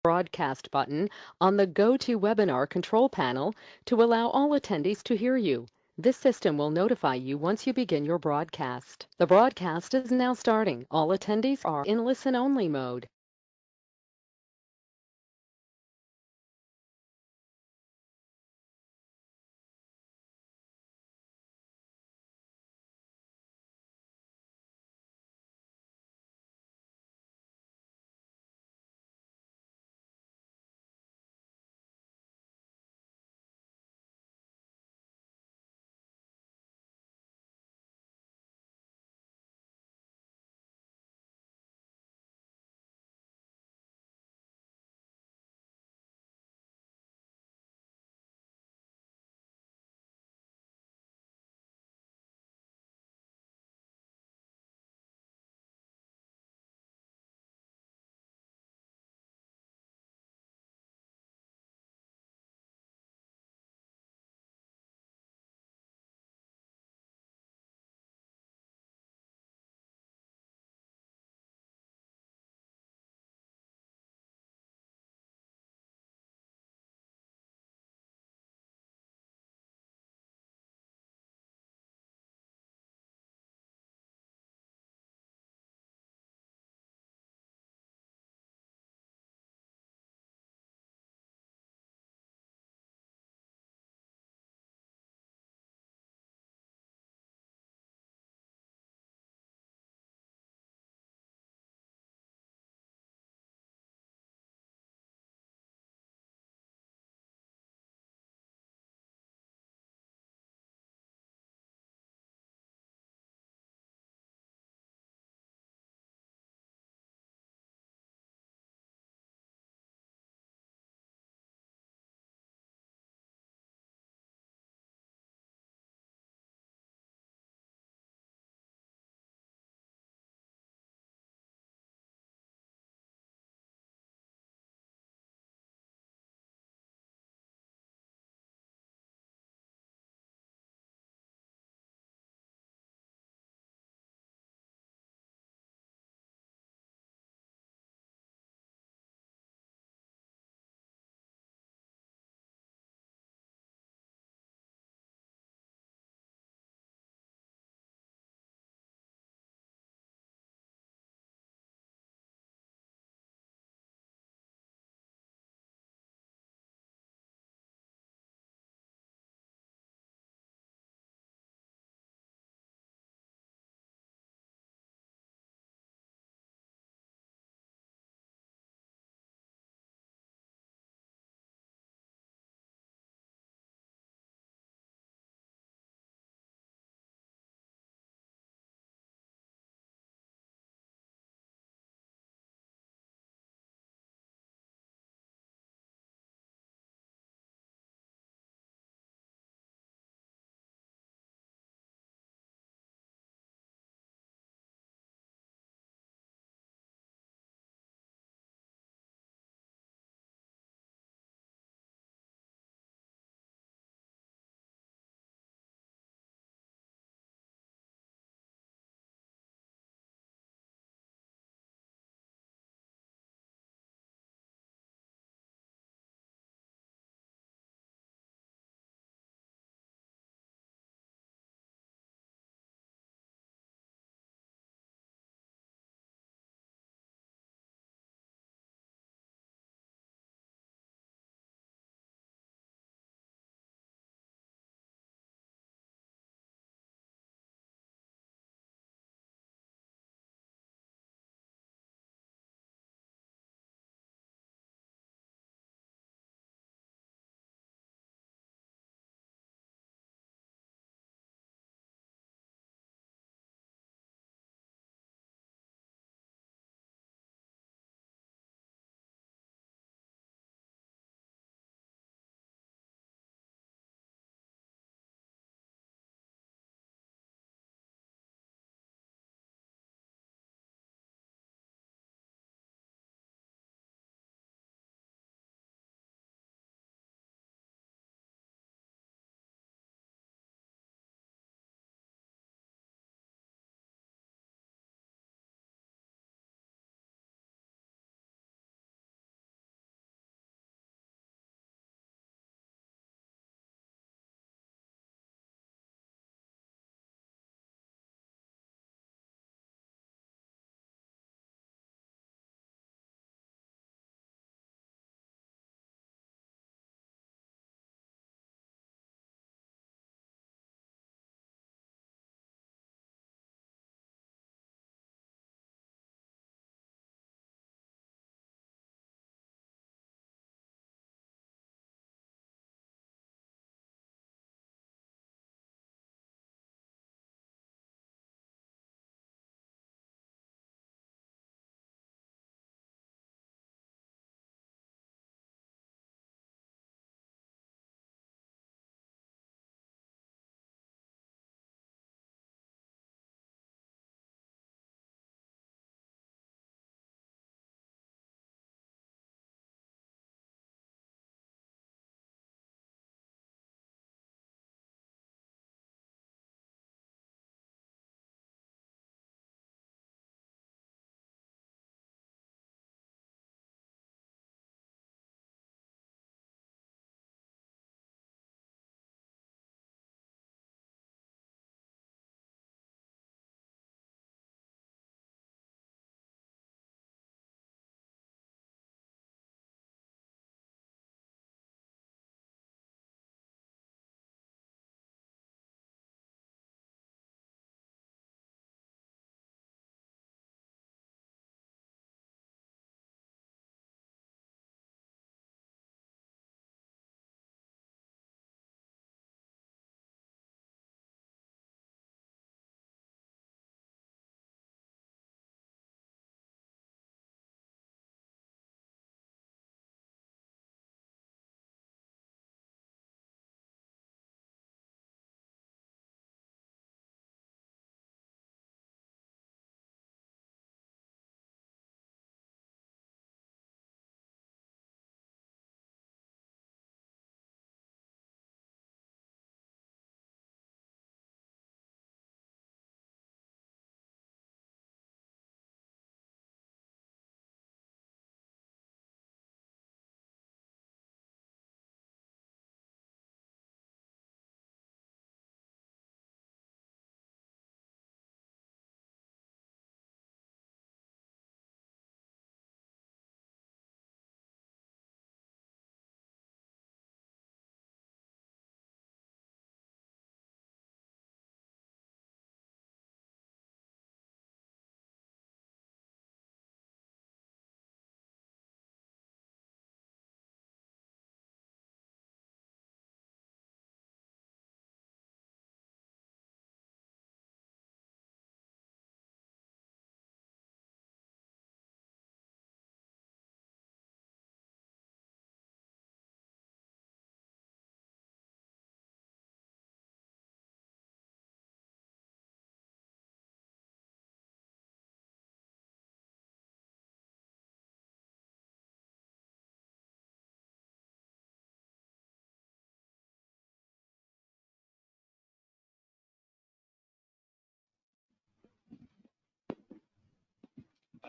broadcast button on the GoToWebinar control panel to allow all attendees to hear you. This system will notify you once you begin your broadcast. The broadcast is now starting. All attendees are in listen-only mode.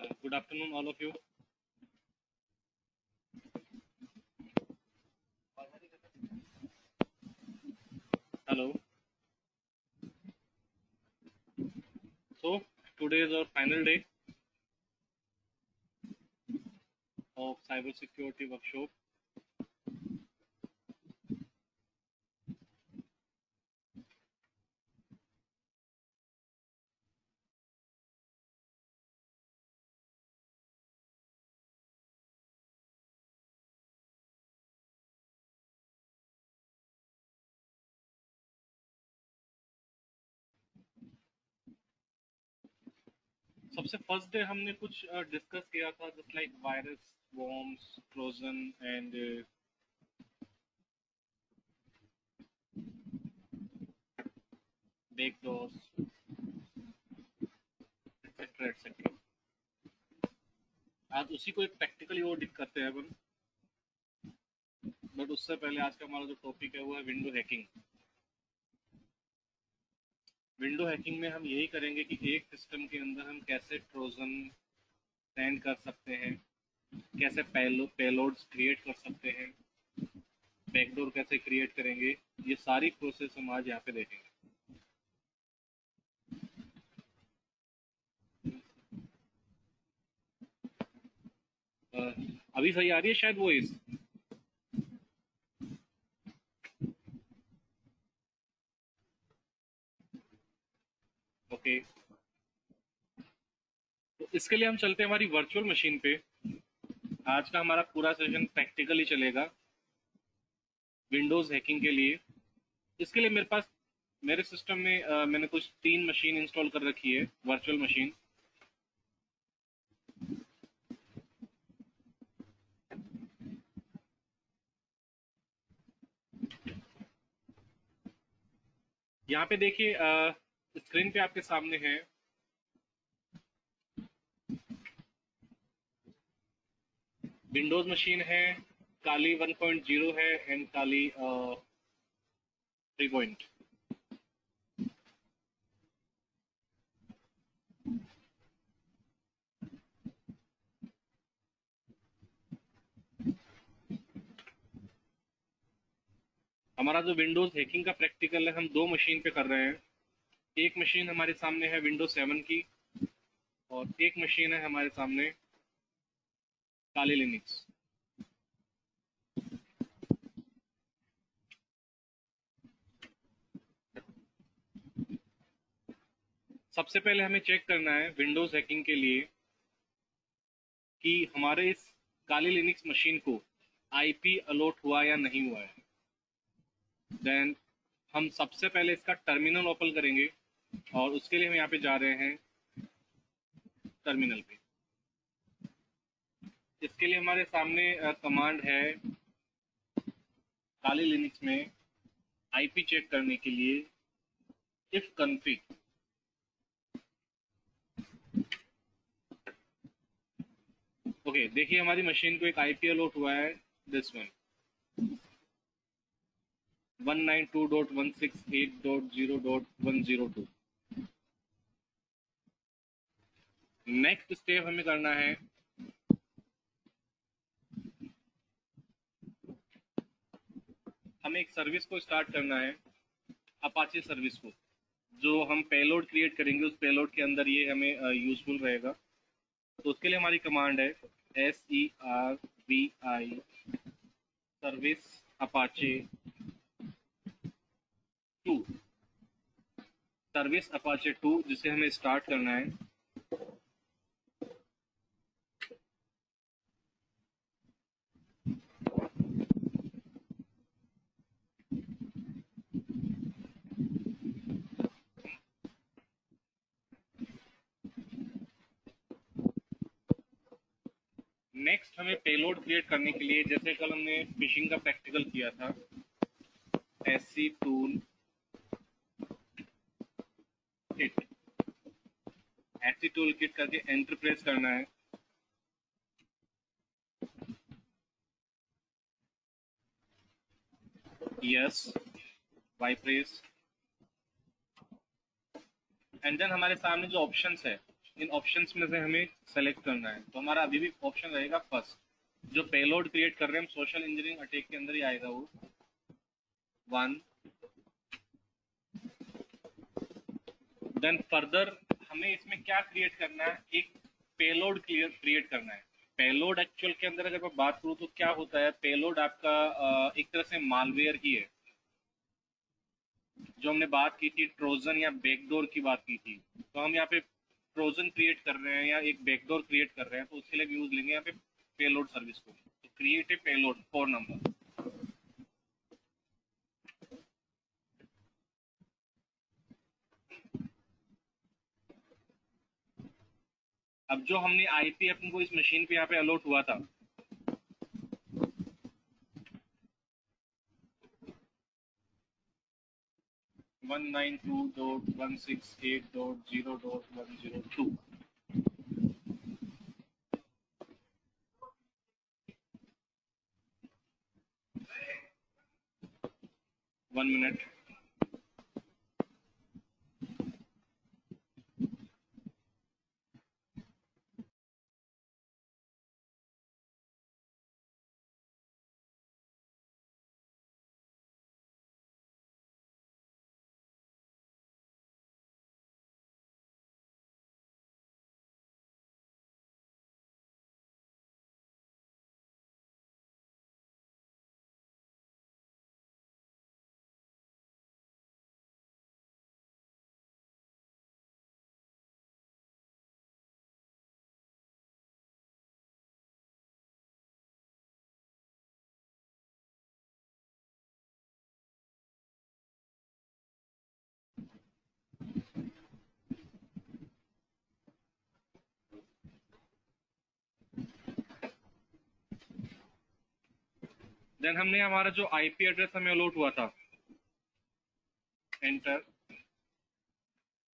Good afternoon, all of you. Hello. So today is our final day of cybersecurity workshop. सबसे first day हमने कुछ discuss किया था, just like virus, worms, Trojan and backdoors, etcetera etcetera. आज उसी को एक practically और करते हैं अपन. बट उससे पहले आज का हमारा जो टॉपिक है वो है विंडो हैकिंग. विंडो हैकिंग में हम यही करेंगे कि एक सिस्टम के अंदर हम कैसे ट्रोजन सेंड कर सकते हैं, कैसे पेलोड्स क्रिएट कर सकते हैं, बैकडोर कैसे क्रिएट करेंगे, ये सारी प्रोसेस हम आज यहाँ पे देखेंगे. अभी सही आ रही है शायद वॉइस? ओके. तो इसके लिए हम चलते हैं हमारी वर्चुअल मशीन पे. आज का हमारा पूरा सेशन प्रैक्टिकली चलेगा विंडोज हैकिंग के लिए. इसके लिए मेरे सिस्टम में मैंने कुछ 3 मशीन इंस्टॉल कर रखी है, वर्चुअल मशीन. यहाँ पे देखिए, स्क्रीन पे आपके सामने है विंडोज मशीन है, काली 1.0 है एंड काली 3. हमारा जो विंडोज हैकिंग का प्रैक्टिकल है हम 2 मशीन पे कर रहे हैं. एक मशीन हमारे सामने है विंडोज 7 की और एक मशीन है हमारे सामने काली लिनक्स. सबसे पहले हमें चेक करना है विंडोज हैकिंग के लिए कि हमारे इस काली लिनक्स मशीन को आईपी अलॉट हुआ या नहीं हुआ है. देन हम सबसे पहले इसका टर्मिनल ओपन करेंगे और उसके लिए हम यहाँ पे जा रहे हैं टर्मिनल पे. इसके लिए हमारे सामने कमांड है काली लिनक्स में आईपी चेक करने के लिए इफ config. ओके, देखिए हमारी मशीन को एक आईपी अलॉट हुआ है, दिस वन 192.168.0.102. नेक्स्ट स्टेप हमें करना है हमें एक सर्विस को स्टार्ट करना है, अपाचे सर्विस को. जो हम पेलोड क्रिएट करेंगे उस पेलोड के अंदर ये हमें यूजफुल रहेगा. तो उसके लिए हमारी कमांड है SERVI service Apache 2, service Apache 2, जिसे हमें स्टार्ट करना है. नेक्स्ट हमें पेलोड क्रिएट करने के लिए, जैसे कल हमने फिशिंग का प्रैक्टिकल किया था, SC tool kit, SC tool kit करके एंटर प्रेस करना है. Yes, Y press. And then हमारे सामने जो ऑप्शंस है इन ऑप्शंस में से हमें सेलेक्ट करना है। तो हमारा अभी भी ऑप्शन रहेगा फर्स्ट, जो पेलोड क्रिएट कर रहे हैं हम सोशल इंजीनियरिंग अटैक के अंदर ही आएगा वो 1। देन फर्दर हमें इसमें क्या क्रिएट करना है, एक पेलोड क्रिएट करना है। पेलोड एक्चुअल के अंदर अगर मैं बात करूं तो क्या होता है, पेलोड आपका एक तरह से मालवेयर ही है। जो हमने बात की थी ट्रोजन या बैकडोर की बात की थी, तो हम यहाँ पे ट्रोजन क्रिएट कर रहे हैं या एक बैकडोर क्रिएट कर रहे हैं, तो उसके लिए भी यूज लेंगे यहाँ पे पेलोड सर्विस को। तो क्रिएट ए पेलोड 4 नंबर। अब जो हमने आईपी अपन को इस मशीन पे यहाँ पे अलॉट हुआ था, 192.168.0.102। 1 मिनट। देन हमने हमारा जो आईपी एड्रेस हमें अलॉट हुआ था, एंटर।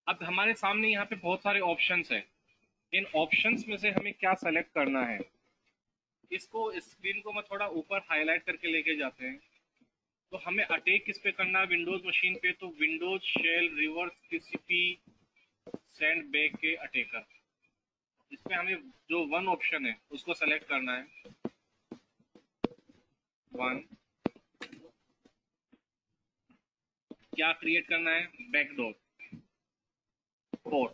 अब हमारे सामने यहाँ पे बहुत सारे ऑप्शंस हैं। इन ऑप्शंस में से हमें क्या सेलेक्ट करना है, इसको स्क्रीन को मैं थोड़ा ऊपर हाईलाइट करके लेके जाते हैं। तो हमें अटैक किस पे करना है विंडोज मशीन पे, तो Windows shell reverse TCP send back के अटैकर। इसमें हमें जो 1 ऑप्शन है उसको सेलेक्ट करना है। 1। क्या क्रिएट करना है, बैकडोर 4।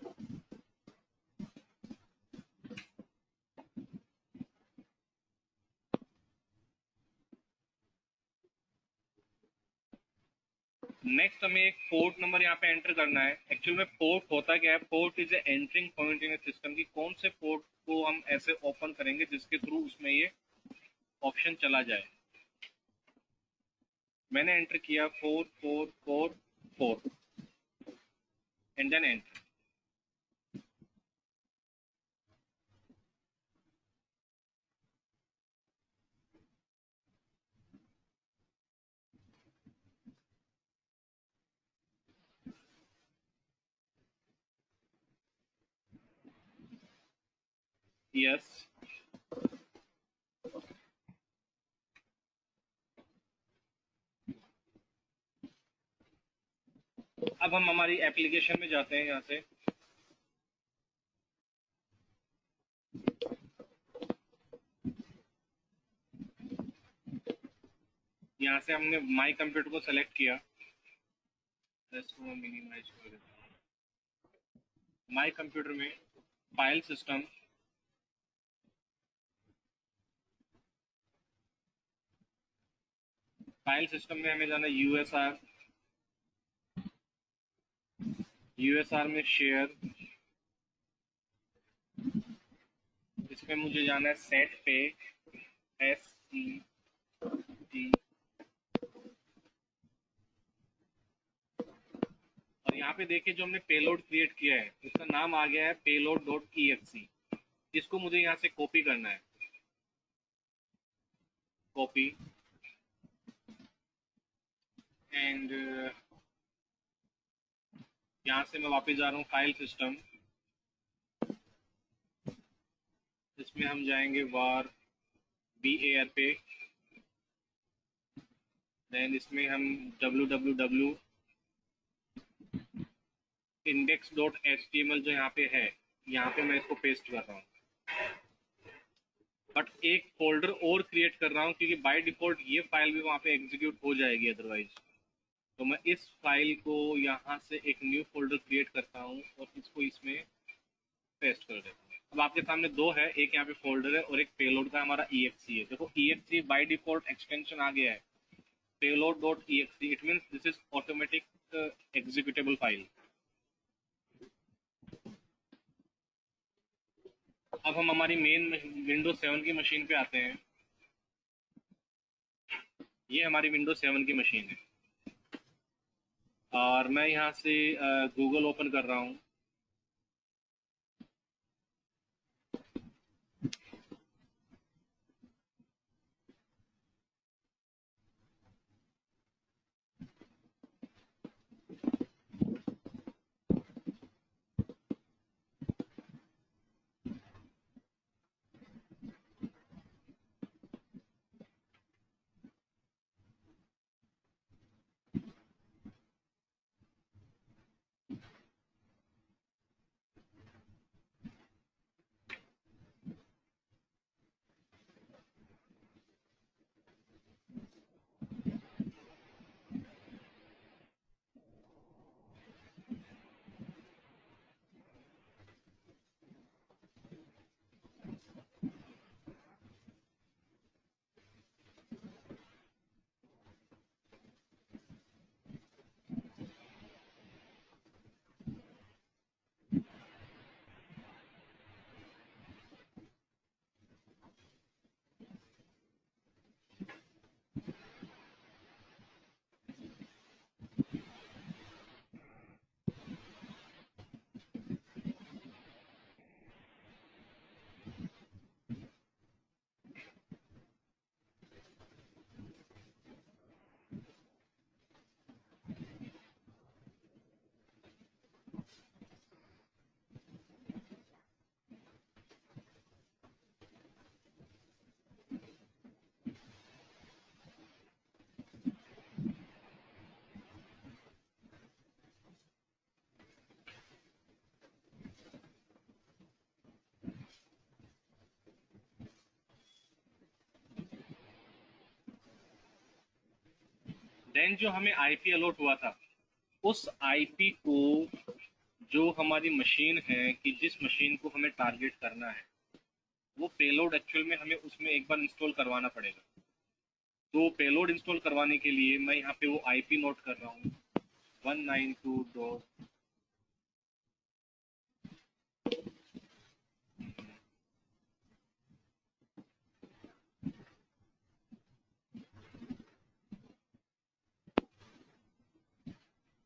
नेक्स्ट हमें एक पोर्ट नंबर यहाँ पे एंटर करना है। एक्चुअल में पोर्ट होता क्या है, port is a entering point in system की कौन से पोर्ट को हम ऐसे ओपन करेंगे जिसके थ्रू उसमें ये ऑप्शन चला जाए। मैंने एंटर किया 4444 एंड देन एंटर। यस। अब हम हमारी एप्लीकेशन में जाते हैं। यहाँ से हमने माई कंप्यूटर को सेलेक्ट किया। इसको मैं मिनिमाइज कर देता हूँ। माई कंप्यूटर में फाइल सिस्टम, में हमें जाना यूएसआर। यूएसआर में शेयर, इसमें मुझे जाना है सेट पे, SET। और यहाँ पे देखिए जो हमने पेलोड क्रिएट किया है उसका नाम आ गया है payload.exe। इसको मुझे यहाँ से कॉपी करना है। कॉपी एंड यहाँ से मैं वापस जा रहा हूँ फाइल सिस्टम। इसमें हम जाएंगे var var पे। देन इसमें हम www index.html जो यहाँ पे है यहाँ पे मैं इसको पेस्ट कर रहा हूँ, बट एक फोल्डर और क्रिएट कर रहा हूँ क्योंकि बाय डिफॉल्ट ये फाइल भी वहाँ पे एग्जीक्यूट हो जाएगी अदरवाइज। तो मैं इस फाइल को यहाँ से एक न्यू फोल्डर क्रिएट करता हूँ और इसको इसमें पेस्ट कर देता हूँ। अब आपके सामने दो है, एक यहाँ पे फोल्डर है और एक पेलोड का हमारा exe है। देखो exe बाय डिफॉल्ट एक्सटेंशन आ गया है, payload.exe, it means this is automatic executable file. अब हम हमारी मेन विंडोज 7 की मशीन पे आते हैं। ये हमारी विंडोज 7 की मशीन है और मैं यहाँ से गूगल ओपन कर रहा हूँ। देन जो हमें आईपी अलॉट हुआ था, उस आईपी को, जो हमारी मशीन है कि जिस मशीन को हमें टारगेट करना है, वो पेलोड एक्चुअल में हमें उसमें एक बार इंस्टॉल करवाना पड़ेगा। तो पेलोड इंस्टॉल करवाने के लिए मैं यहाँ पे वो आईपी नोट कर रहा हूँ, 192.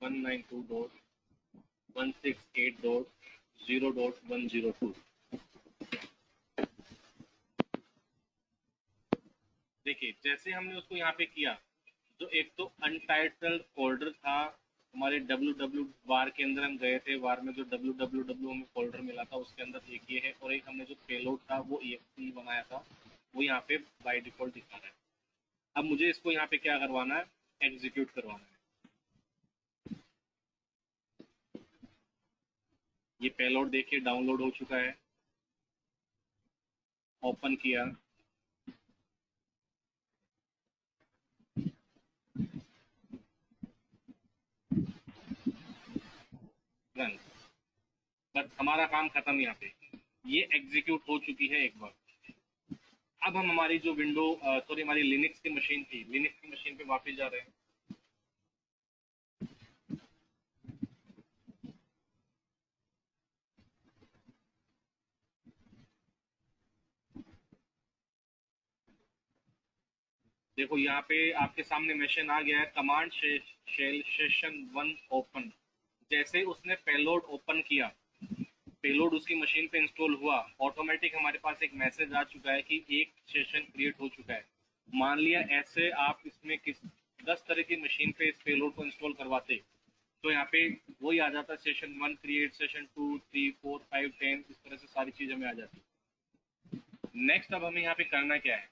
192.168.0.102। देखिए जैसे हमने उसको यहाँ पे किया, जो एक तो अनटाइटल्ड फोल्डर था हमारे www वार के अंदर, हम गए थे वार में, जो www हमें फोल्डर मिला था उसके अंदर एक ये है, और एक हमने जो पेलोड था वो exe बनाया था, वो यहाँ पे बाय डिफॉल्ट दिखा रहा है। अब मुझे इसको यहाँ पे क्या करवाना है, एग्जीक्यूट करवाना है। ये पेलोड देखिए डाउनलोड हो चुका है, ओपन किया, रन। बस हमारा काम खत्म यहाँ पे, ये एग्जीक्यूट हो चुकी है एक बार। अब हम हमारी जो सॉरी हमारी लिनक्स की मशीन थी, लिनक्स की मशीन पे वापस जा रहे हैं। देखो यहाँ पे आपके सामने मशीन आ गया है, कमांड शेल सेशन 1 ओपन। जैसे उसने पेलोड ओपन किया, पेलोड उसकी मशीन पे इंस्टॉल हुआ, ऑटोमेटिक हमारे पास एक मैसेज आ चुका है कि एक सेशन क्रिएट हो चुका है। मान लिया ऐसे आप इसमें 10 तरह की मशीन पे इस पेलोड को इंस्टॉल करवाते, तो यहाँ पे वही आ जाता, सेशन 1 क्रिएट, सेशन 2, 3, 4, 5, 10, इस तरह से सारी चीज हमें आ जाती। नेक्स्ट अब हमें यहाँ पे करना क्या है,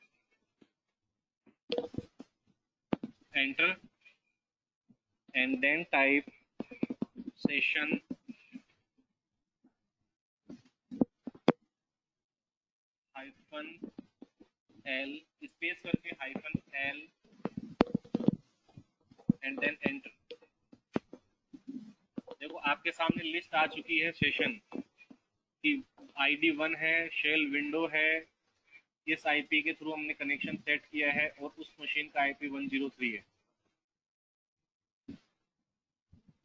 enter and then type session -L space करके -L एंड देन एंटर। देखो आपके सामने लिस्ट आ चुकी है सेशन की। ID1 है, शेल विंडो है, इस आईपी के थ्रू हमने कनेक्शन सेट किया है और उस मशीन का आईपी 103 है।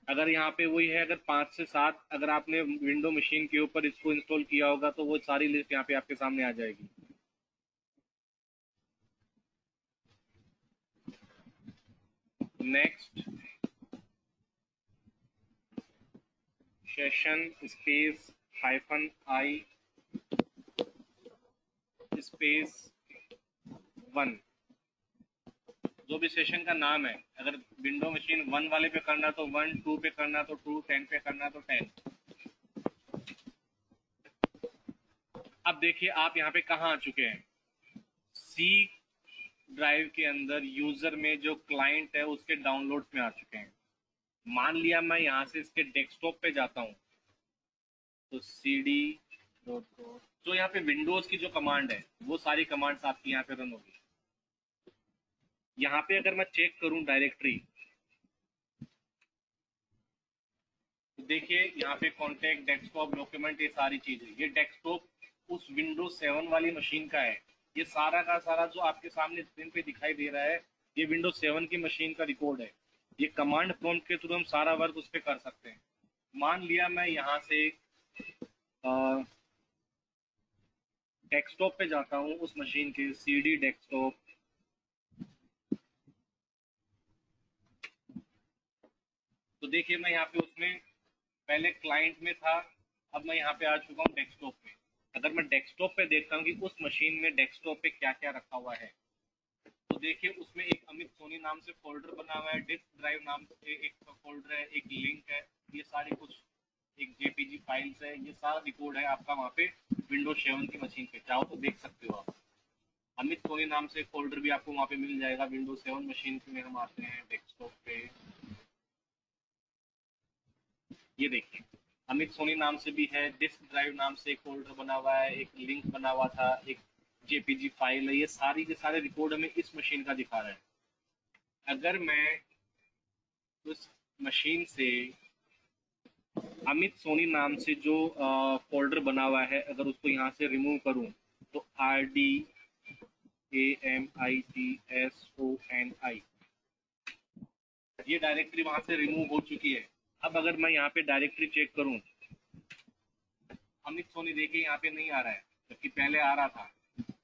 अगर यहाँ पे वही है, अगर 5 से 7 अगर आपने विंडो मशीन के ऊपर इसको इंस्टॉल किया होगा तो वो सारी लिस्ट यहाँ पे आपके सामने आ जाएगी। Next session space -I space 1, जो भी सेशन का नाम है। अगर विंडो मशीन 1 वाले पे करना तो 1, 2 पे करना तो 2, 10 पे करना तो 10। अब देखिए आप यहाँ पे कहाँ आ चुके हैं। सी ड्राइव के अंदर यूजर में जो क्लाइंट है उसके डाउनलोड्स में आ चुके हैं। मान लिया मैं यहाँ से इसके डेस्कटॉप पे जाता हूँ तो cd जो यहाँ पे विंडोज की जो कमांड है वो सारी कमांड्स आपकी यहाँ पे रन होगी। यहाँ पे अगर मैं चेक करूँ डायरेक्टरी तो देखिए यहाँ पे कॉन्टेक्ट, डेस्कटॉप, डॉक्यूमेंट, ये सारी चीजें। ये डेस्कटॉप उस विंडोज 7 वाली मशीन का है। ये सारा का सारा जो आपके सामने स्क्रीन पे दिखाई दे रहा है ये विंडोज 7 की मशीन का रिकॉर्ड है। ये कमांड प्रॉम्प्ट के थ्रू हम सारा वर्क उस पर कर सकते हैं। मान लिया मैं यहाँ से डेस्कटॉप पे जाता हूँ उस मशीन के, CD डेस्कटॉप, तो देखिए मैं यहाँ पे उसमें पहले क्लाइंट में था, अब मैं यहाँ पे आ चुका हूँ डेस्कटॉप पे। अगर मैं डेस्कटॉप पे देखता हूँ कि उस मशीन में डेस्कटॉप पे क्या क्या रखा हुआ है तो देखिए उसमें एक अमित सोनी नाम से फोल्डर बना हुआ है, डिस्क ड्राइव नाम से एक फोल्डर है, एक लिंक है, ये सारी कुछ एक जेपीजी फाइल्स है। ये सारा रिकॉर्ड है आपका वहाँ पे विंडोज 7 की मशीन पे, चाहो तो देख सकते हो आप। अमित सोनी नाम से फोल्डर भी आपको वहाँ पे मिल जाएगा। विंडोज 7 मशीन में हम आते हैं डेस्कटॉप पे, ये देखिए अमित सोनी नाम से भी है, डिस्क ड्राइव नाम से एक फोल्डर बना हुआ है, एक लिंक बना हुआ था, एक जेपीजी फाइल है। ये सारी के सारे रिकॉर्ड हमें इस मशीन का दिखा रहा है। अगर मैं उस मशीन से अमित सोनी नाम से जो फोल्डर बना हुआ है अगर उसको यहाँ से रिमूव करूँ तो RDAMITSONI ये डायरेक्टरी वहां से रिमूव हो चुकी है। अब अगर मैं यहाँ पे डायरेक्टरी चेक करूँ, अमित सोनी देखिए यहाँ पे नहीं आ रहा है जबकि पहले आ रहा था।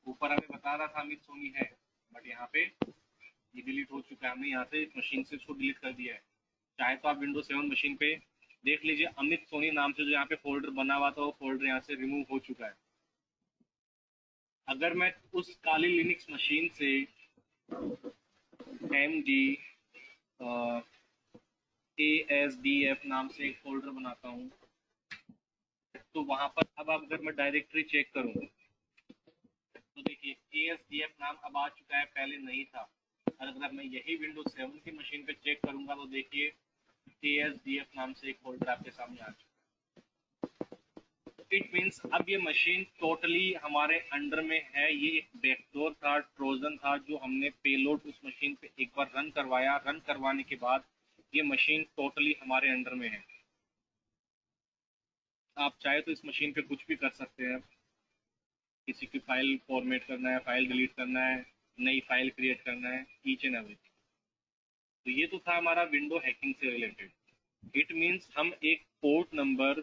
ऊपर हमें बता रहा था अमित सोनी है, बट यहाँ पे ये डिलीट हो चुका है। हमने यहाँ से मशीन से इसको डिलीट कर दिया है। चाहे तो आप विंडोज 7 मशीन पे देख लीजिए, अमित सोनी नाम से जो यहाँ पे फोल्डर बना हुआ था वो फोल्डर यहाँ से रिमूव हो चुका है। अगर मैं उस काली लिनक्स मशीन से MD ASDF नाम से एक फोल्डर बनाता हूँ तो वहां पर अब अगर मैं डायरेक्टरी चेक करूँ तो देखिए ASDF नाम अब आ चुका है, पहले नहीं था। और अगर मैं यही विंडोज 7 की मशीन पे चेक करूंगा तो देखिए ASDF नाम से एक फोल्डर आपके सामने आ चुका है। इट मीन्स अब ये मशीन टोटली हमारे अंडर में है। ये एक बैकडोर था, ट्रोजन था, जो हमने पेलोड उस मशीन पे एक बार रन करवाया। रन करवाने के बाद ये मशीन टोटली हमारे अंडर में है। आप चाहे तो इस मशीन पे कुछ भी कर सकते हैं। किसी की फाइल फॉर्मेट करना है, फाइल डिलीट करना है, नई फाइल क्रिएट करना है, ईच एंड एवरीथिंग। तो ये तो था हमारा विंडो हैकिंग से रिलेटेड। इट मीन्स हम एक पोर्ट नंबर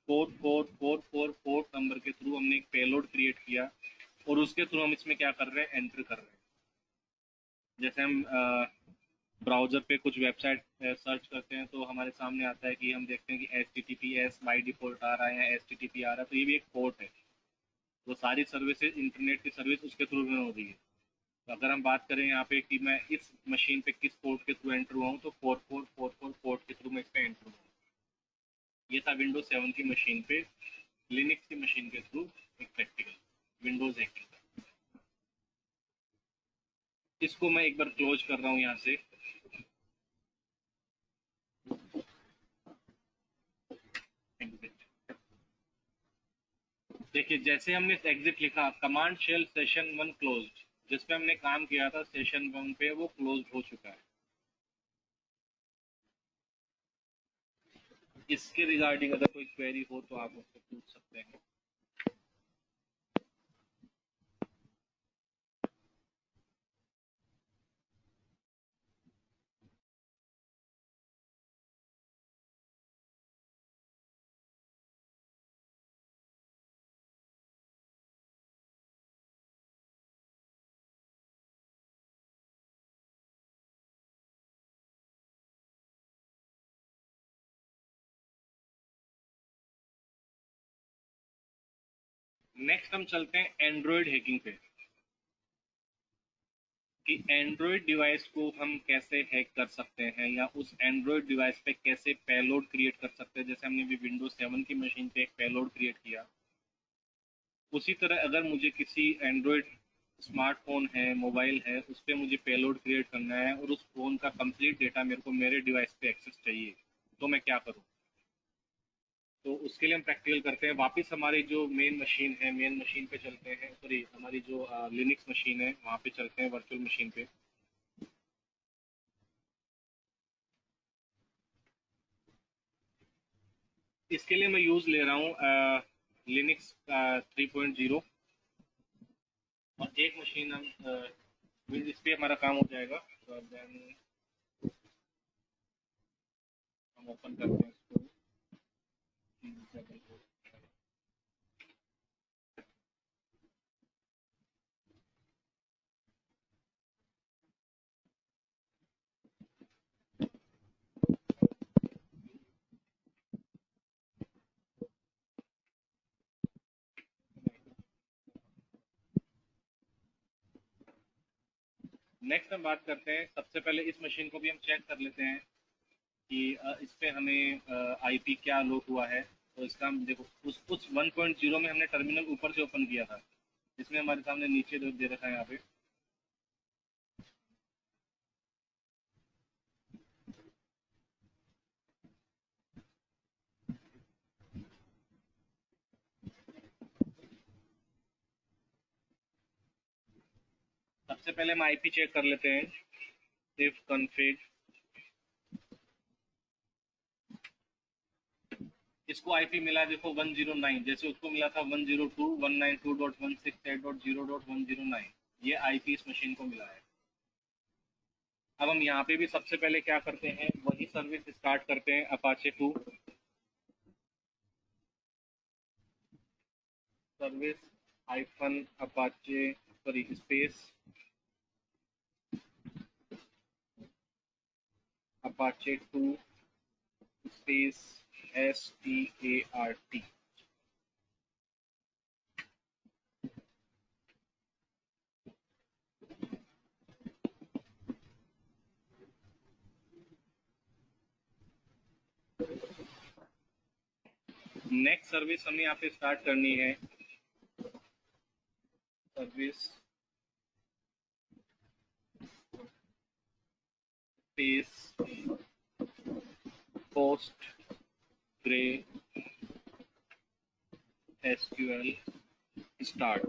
4444 पोर्ट नंबर के थ्रू हमने एक पेलोड क्रिएट किया और उसके थ्रू हम इसमें क्या कर रहे हैं, एंटर कर रहे हैं। जैसे हम ब्राउजर पे कुछ वेबसाइट सर्च करते हैं तो हमारे सामने आता है कि हम देखते हैं कि HTTPS बाई डिफॉल्ट आ रहा है या HTTP आ रहा है, तो ये भी एक पोर्ट है। वो सारी सर्विसेज, इंटरनेट की सर्विस उसके थ्रू रन हो रही है। तो अगर हम बात करें यहाँ पे कि मैं इस मशीन पे किस पोर्ट के थ्रू एंटर हुआ हूँ तो 4444 पोर्ट के थ्रू मैं इस पे एंटर हुआ हूँ। ये था विंडोज 7 की मशीन पे लिनक्स की मशीन के थ्रू एक प्रैक्टिकल विंडोज हैकिंग का। इसको मैं एक बार क्लोज कर रहा हूँ यहाँ से। देखिए जैसे हमने एग्जिट लिखा, कमांड शेल सेशन 1 क्लोज्ड, जिस पे हमने काम किया था सेशन 1 पे, वो क्लोज्ड हो चुका है। इसके रिगार्डिंग अगर कोई क्वेरी हो तो आप मुझसे पूछ सकते हैं। नेक्स्ट हम चलते हैं एंड्रॉयड हैकिंग पे, कि एंड्रॉयड डिवाइस को हम कैसे हैक कर सकते हैं या उस एंड्रॉयड डिवाइस पे कैसे पेलोड क्रिएट कर सकते हैं। जैसे हमने भी विंडोज 7 की मशीन पे एक पेलोड क्रिएट किया, उसी तरह अगर मुझे किसी एंड्रॉयड स्मार्टफोन है, मोबाइल है, उस पर मुझे पेलोड क्रिएट करना है और उस फोन का कंप्लीट डेटा मेरे को मेरे डिवाइस पे एक्सेस चाहिए, तो मैं क्या करूँ। तो उसके लिए हम प्रैक्टिकल करते हैं। वापस हमारी जो मेन मशीन है, मेन मशीन पे चलते हैं, सॉरी हमारी जो लिनक्स मशीन है वहाँ पे चलते हैं, वर्चुअल मशीन पे। इसके लिए मैं यूज़ ले रहा हूँ लिनक्स 3.0, और एक मशीन हम इस पे हमारा काम हो जाएगा। तो देन हम ओपन करते हैं इसको। नेक्स्ट हम बात करते हैं, सबसे पहले इस मशीन को भी हम चेक कर लेते हैं कि इस पे हमें आईपी क्या अलोट हुआ है। तो इसका हम देखो, उस 1.0 में हमने टर्मिनल ऊपर से ओपन किया था, इसमें हमारे सामने नीचे दे रखा है यहाँ पे। सबसे पहले हम आईपी चेक कर लेते हैं। इफ कॉन्फ़िग, इसको आईपी मिला देखो 109, जैसे उसको मिला था 102.192.168.0.109, ये आईपी इस मशीन को मिला है। अब हम यहाँ पे भी सबसे पहले क्या करते हैं, वही सर्विस स्टार्ट करते हैं, Apache 2 service hyphen Apache, sorry space Apache 2 space START। Next service हमें यहाँ पे स्टार्ट करनी है, service space post grey SQL start.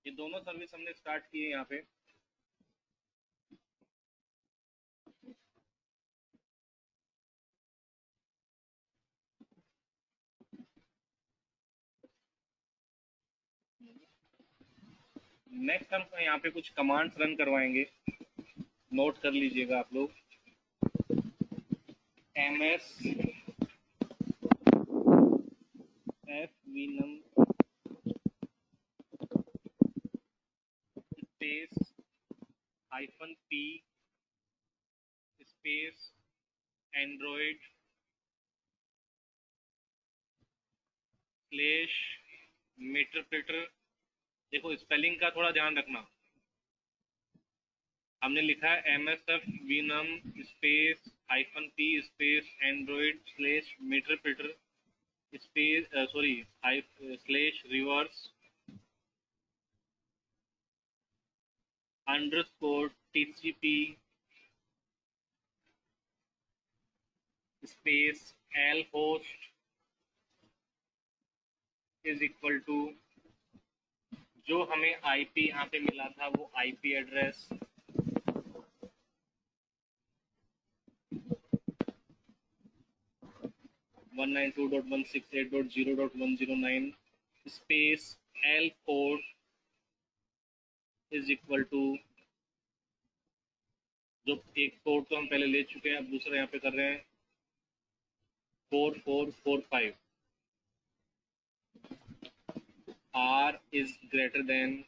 ये दोनों सर्विस हमने स्टार्ट की है यहाँ पे। नेक्स्ट हम यहाँ पे कुछ कमांड्स रन करवाएंगे, नोट कर लीजिएगा आप लोग। ms fvnum space hyphen p space Android slash मीटरप्रिटर। देखो स्पेलिंग का थोड़ा ध्यान रखना, हमने लिखा है MSF space hyphen p space Android slash मीटरप्रिटर space sorry slash reverse underscore TCP space L host is equal to जो हमें आईपी यहाँ पे मिला था वो IP address 192.168.0.109 space L code is equal to जो एक कोड तो हम पहले ले चुके हैं, अब दूसरा यहाँ पे कर रहे हैं 4445 आर इज ग्रेटर देन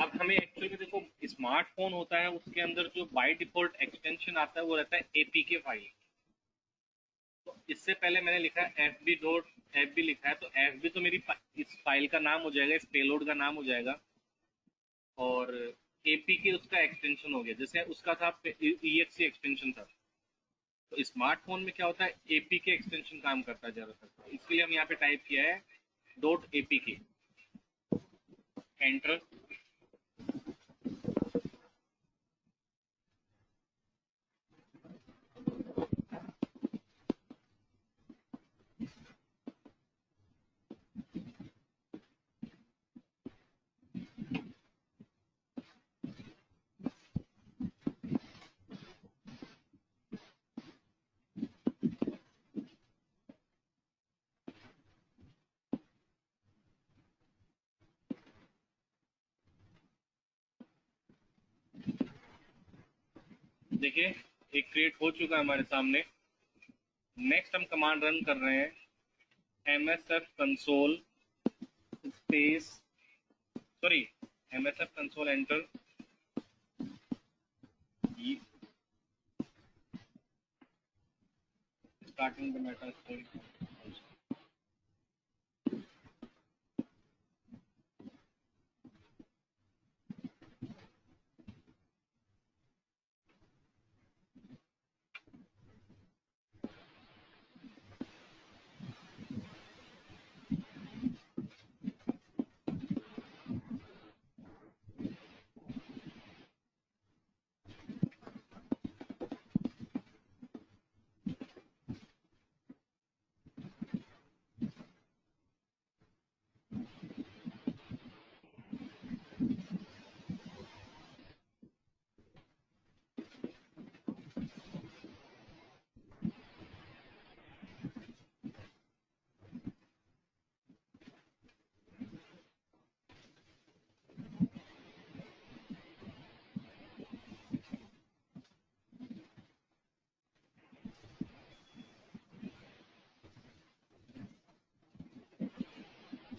अब हमें एक्चुअली में देखो स्मार्टफोन होता है उसके अंदर जो बाय डिफॉल्ट एक्सटेंशन आता है वो रहता है एपीके फाइल। तो इससे पहले मैंने लिखा है fb.fb लिखा है, तो fb तो मेरी इस फाइल का नाम हो जाएगा, इस पेलोड का नाम हो जाएगा, और एपीके उसका एक्सटेंशन हो गया, जैसे उसका था exe एक्सटेंशन था। तो स्मार्टफोन में क्या होता है एपीके एक्सटेंशन काम करता है ज्यादातर, तो इसके लिए हम यहाँ पे टाइप किया है .apk, एंटर। देखिए एक क्रिएट हो चुका है हमारे सामने। नेक्स्ट हम कमांड रन कर रहे हैं msf console space sorry msf console enter. Starting the Meta story.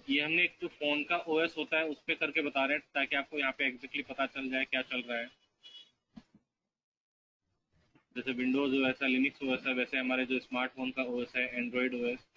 ये हमने एक जो फोन का ओएस होता है उस पे करके बता रहे हैं ताकि आपको यहाँ पे एग्जैक्टली पता चल जाए क्या चल रहा है। जैसे विंडोज ओएस है, लिनक्स ओएस है, वैसे हमारे जो स्मार्टफोन का ओएस है एंड्रॉइड ओएस।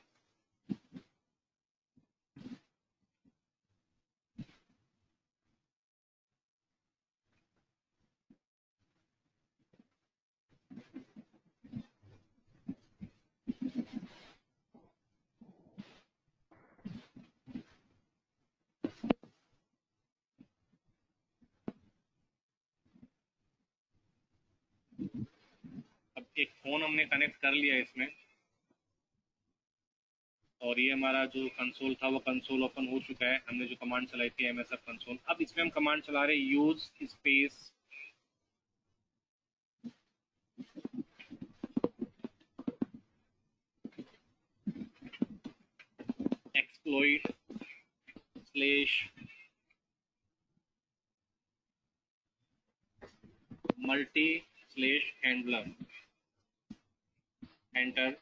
अब एक फोन हमने कनेक्ट कर लिया इसमें, और ये हमारा जो कंसोल था वो कंसोल ओपन हो चुका है। हमने जो कमांड चलाई थी msf कंसोल, अब इसमें हम कमांड चला रहे हैं use space exploit slash multi slash handler, enter.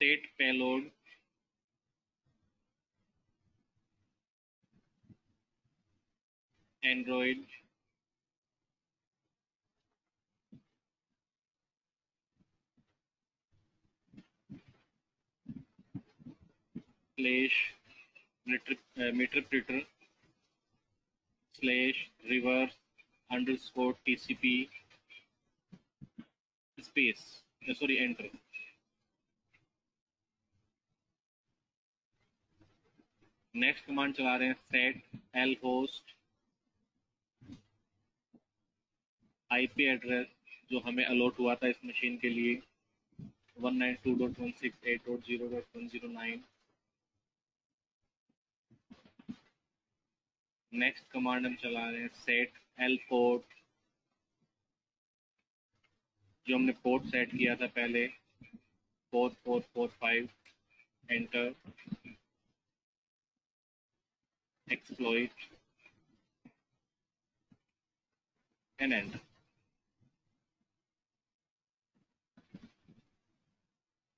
Set payload Android slash metre slash reverse underscore TCP space sorry enter. Next command चला रहे हैं set L host IP address जो हमें अलॉट हुआ था इस मशीन के लिए 192.168.0.109। नेक्स्ट कमांड हम चला रहे हैं सेट एल पोर्ट जो हमने पोर्ट सेट किया था पहले 4445। Enter exploit and enter.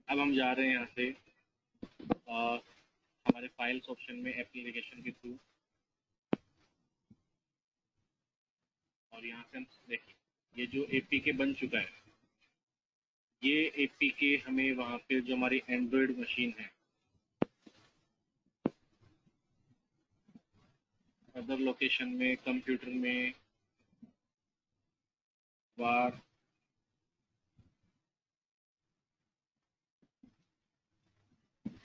अब हम जा रहे हैं यहाँ से हमारे फाइल्स ऑप्शन में एप्लीकेशन के थ्रू, और यहाँ से हम देखिए ये जो एपीके बन चुका है, ये एपीके हमें वहाँ पे जो हमारी एंड्रॉयड मशीन है अदर लोकेशन में कंप्यूटर में वार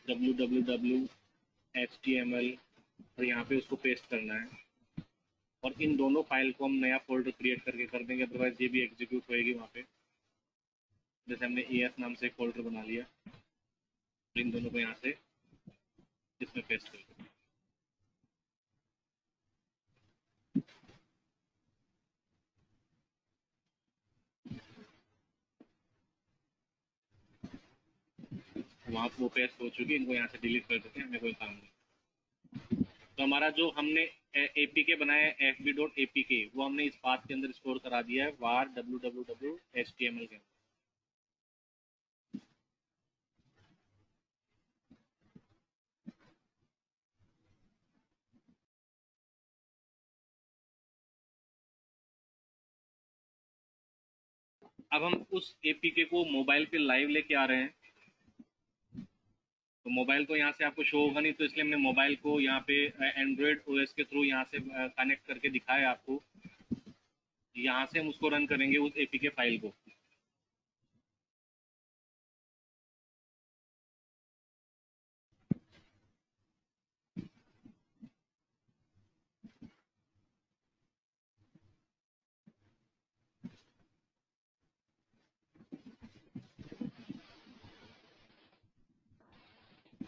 www.html और यहाँ पे उसको पेस्ट करना है, और इन दोनों फाइल को हम नया फोल्डर क्रिएट करके कर देंगे, अदरवाइज ये भी एग्जीक्यूट होएगी वहाँ पे। जैसे हमने ES नाम से एक फोल्डर बना लिया, तो इन दोनों को यहाँ से इसमें पेस्ट कर देंगे। वहाँ वो पेस्ट हो चुकी है, इनको यहाँ से डिलीट कर देते हैं, हमें कोई काम नहीं। तो हमारा जो हमने एपीके बनाया है fb.apk वो हमने इस पाथ के अंदर स्टोर करा दिया है var www.html के अंदर। अब हम उस एपीके को मोबाइल पे लाइव लेके आ रहे हैं, तो मोबाइल तो यहाँ से आपको शो होगा नहीं, तो इसलिए हमने मोबाइल को यहाँ पे एंड्रॉयड ओएस के थ्रू यहाँ से कनेक्ट करके दिखाया आपको। यहाँ से हम उसको रन करेंगे उस एपीके फाइल को।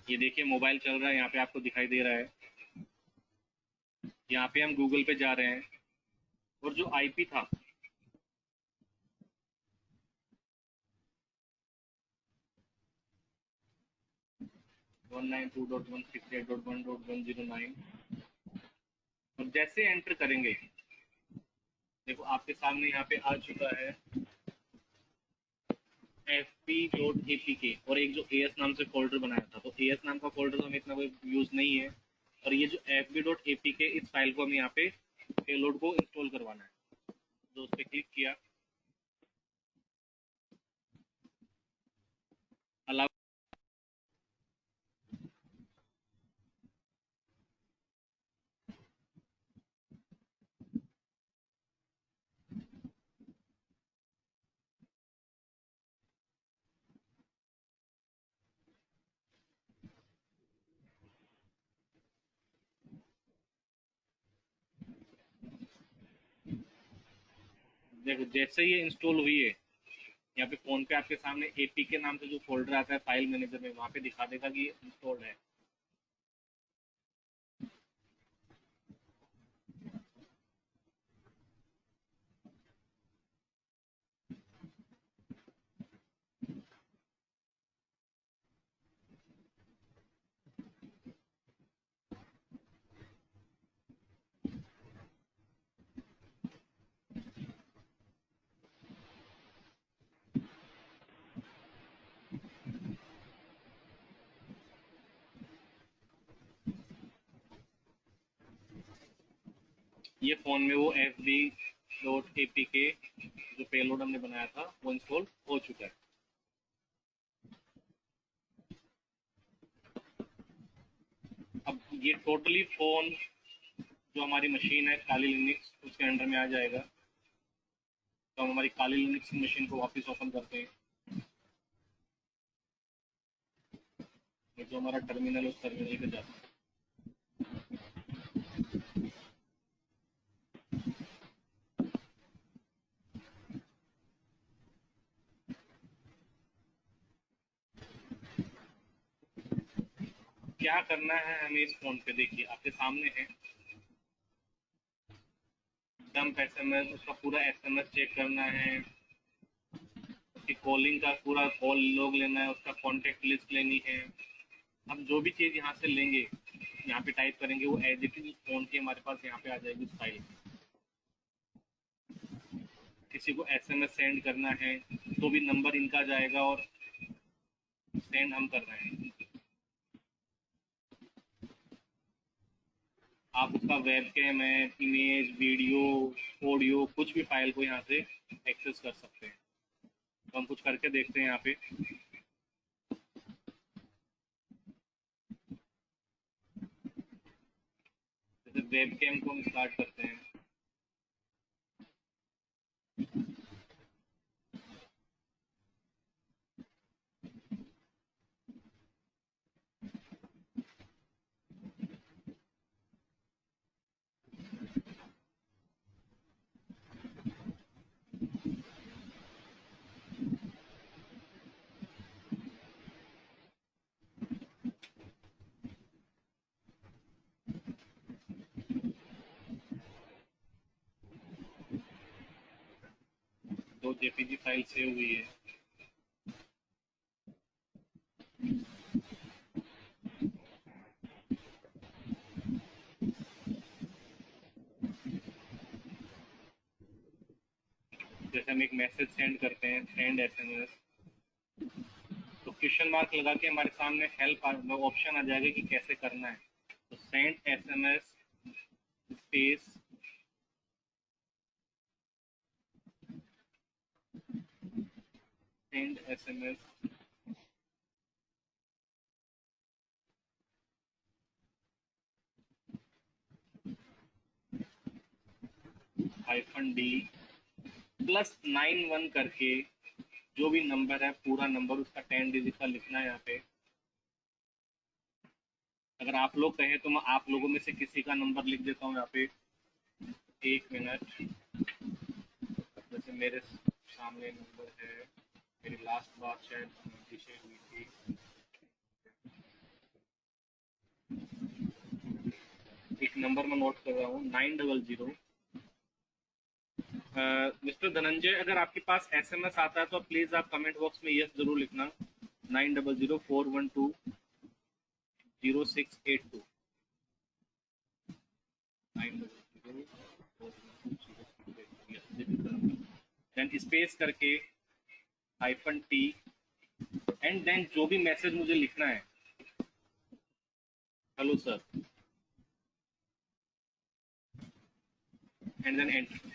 ये देखिए मोबाइल चल रहा है, यहाँ पे आपको दिखाई दे रहा है। यहाँ पे हम गूगल पे जा रहे हैं, और जो आईपी था 192.168.1.109, और जैसे एंटर करेंगे देखो आपके सामने यहाँ पे आ चुका है fp.apk, और एक जो as नाम से फोल्डर बनाया था, तो as नाम का फोल्डर हमें इतना कोई यूज नहीं है, और ये जो fp.apk इस फाइल को हमें यहाँ पे पेलोड को इंस्टॉल करवाना है। जो उस पर क्लिक किया अलाउ, देखो जैसे ही ये इंस्टॉल हुई है, यहाँ पे फोन पे आपके सामने एपीके नाम से जो फोल्डर आता है फाइल मैनेजर में, वहाँ पे दिखा देगा कि ये इंस्टॉल्ड है। ये फोन में वो fb.apk जो पेलोड हमने बनाया था वो इंस्टॉल हो चुका है। अब ये टोटली फोन जो हमारी मशीन है काली लिनक्स उसके अंडर में आ जाएगा। तो हम हमारी काली लिनक्स की मशीन को वापस ओपन करते हैं। ये जो हमारा टर्मिनल है उस टर्मिनल पे जाता है। क्या करना है हमें इस फोन पे, देखिए आपके सामने है डंप एसएमएस, उसका पूरा एसएमएस चेक करना है, उसकी कॉलिंग का पूरा कॉल लॉग लेना है, उसका कॉन्टेक्ट लिस्ट लेनी है। हम जो भी चीज़ यहाँ से लेंगे, यहाँ पे टाइप करेंगे, वो एज इट इज फोन की हमारे पास यहाँ पे आ जाएगी उस फाइल। किसी को एसएमएस सेंड करना है तो भी नंबर इनका जाएगा और सेंड हम कर रहे हैं। आप उसका वेबकैम है, इमेज, वीडियो, ऑडियो, कुछ भी फाइल को यहाँ से एक्सेस कर सकते हैं। तो हम कुछ करके देखते हैं यहाँ पे। जैसे वेबकैम को हम स्टार्ट करते हैं। तो जेपीजी फाइल सेव हुई है। जैसे हम एक मैसेज सेंड करते हैं, सेंड एसएमएस, तो क्वेश्चन मार्क लगा के हमारे सामने हेल्प ऑप्शन आ जाएगा कि कैसे करना है। तो send SMS space send SMS -D +91 करके जो भी नंबर है, पूरा नंबर उसका 10 डिजिट का लिखना है यहाँ पे। अगर आप लोग कहें तो मैं आप लोगों में से किसी का नंबर लिख देता हूँ यहाँ पे। 1 मिनट। जैसे मेरे सामने नंबर है, मेरी लास्ट बात शायद पीछे हुई थी। एक नंबर मैं नोट कर रहा हूँ, 900। मिस्टर धनंजय, अगर आपके पास एसएमएस आता है तो प्लीज आप कमेंट बॉक्स में यस जरूर लिखना। 9004120682। 9004120682। देन स्पेस करके -T एंड देन जो भी मैसेज मुझे लिखना है, hello sir, and then enter.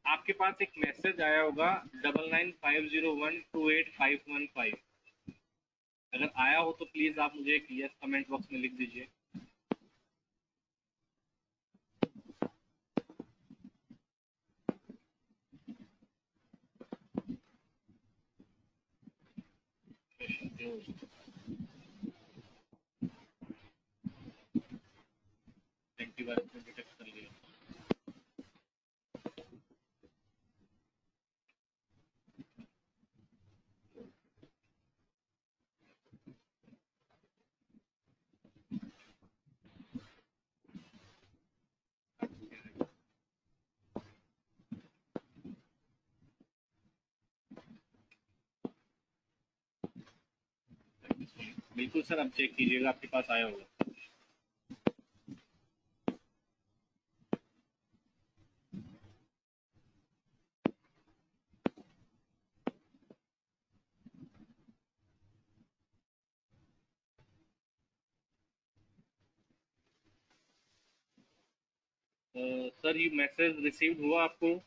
आपके पास एक मैसेज आया होगा 9950128515। अगर आया हो तो प्लीज आप मुझे एक यस कमेंट बॉक्स में लिख दीजिए। एंटीवायरस ने डिटेक्ट कर लिया। बिल्कुल सर, आप चेक कीजिएगा, आपके पास आया होगा। सर ये मैसेज रिसीव्ड हुआ आपको?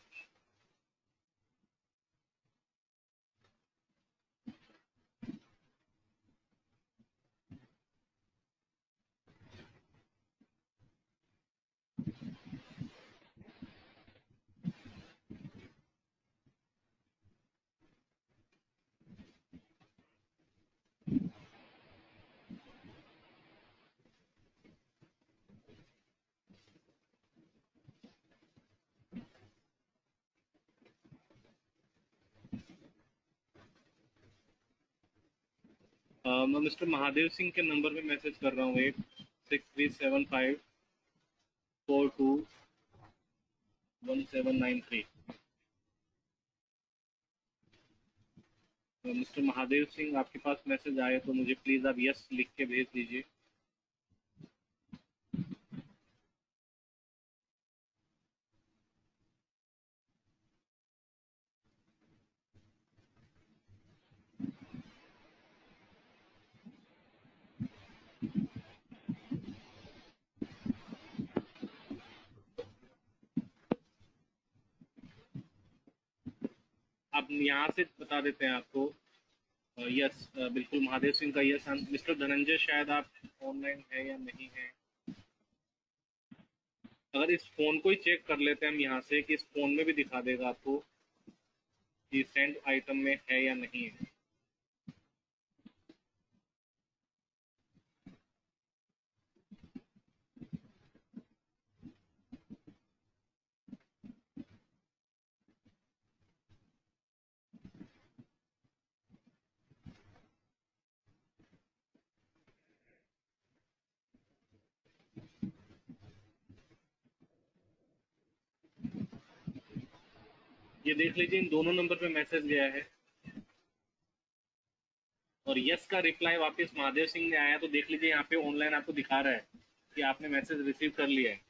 मैं मिस्टर महादेव सिंह के नंबर पे मैसेज कर रहा हूँ, 8375421793। मिस्टर महादेव सिंह, आपके पास मैसेज आए तो मुझे प्लीज़ आप यस लिख के भेज दीजिए। अब यहाँ से बता देते हैं आपको। यस, बिल्कुल महादेव सिंह का यस। मिस्टर धनंजय, शायद आप ऑनलाइन है या नहीं है। अगर इस फोन को ही चेक कर लेते हैं हम यहाँ से कि इस फोन में भी दिखा देगा आपको कि सेंड आइटम में है या नहीं है। ये देख लीजिए, इन दोनों नंबर पे मैसेज गया है और यस का रिप्लाई वापस महादेव सिंह ने आया। तो देख लीजिए यहाँ पे ऑनलाइन आपको दिखा रहा है कि आपने मैसेज रिसीव कर लिया है।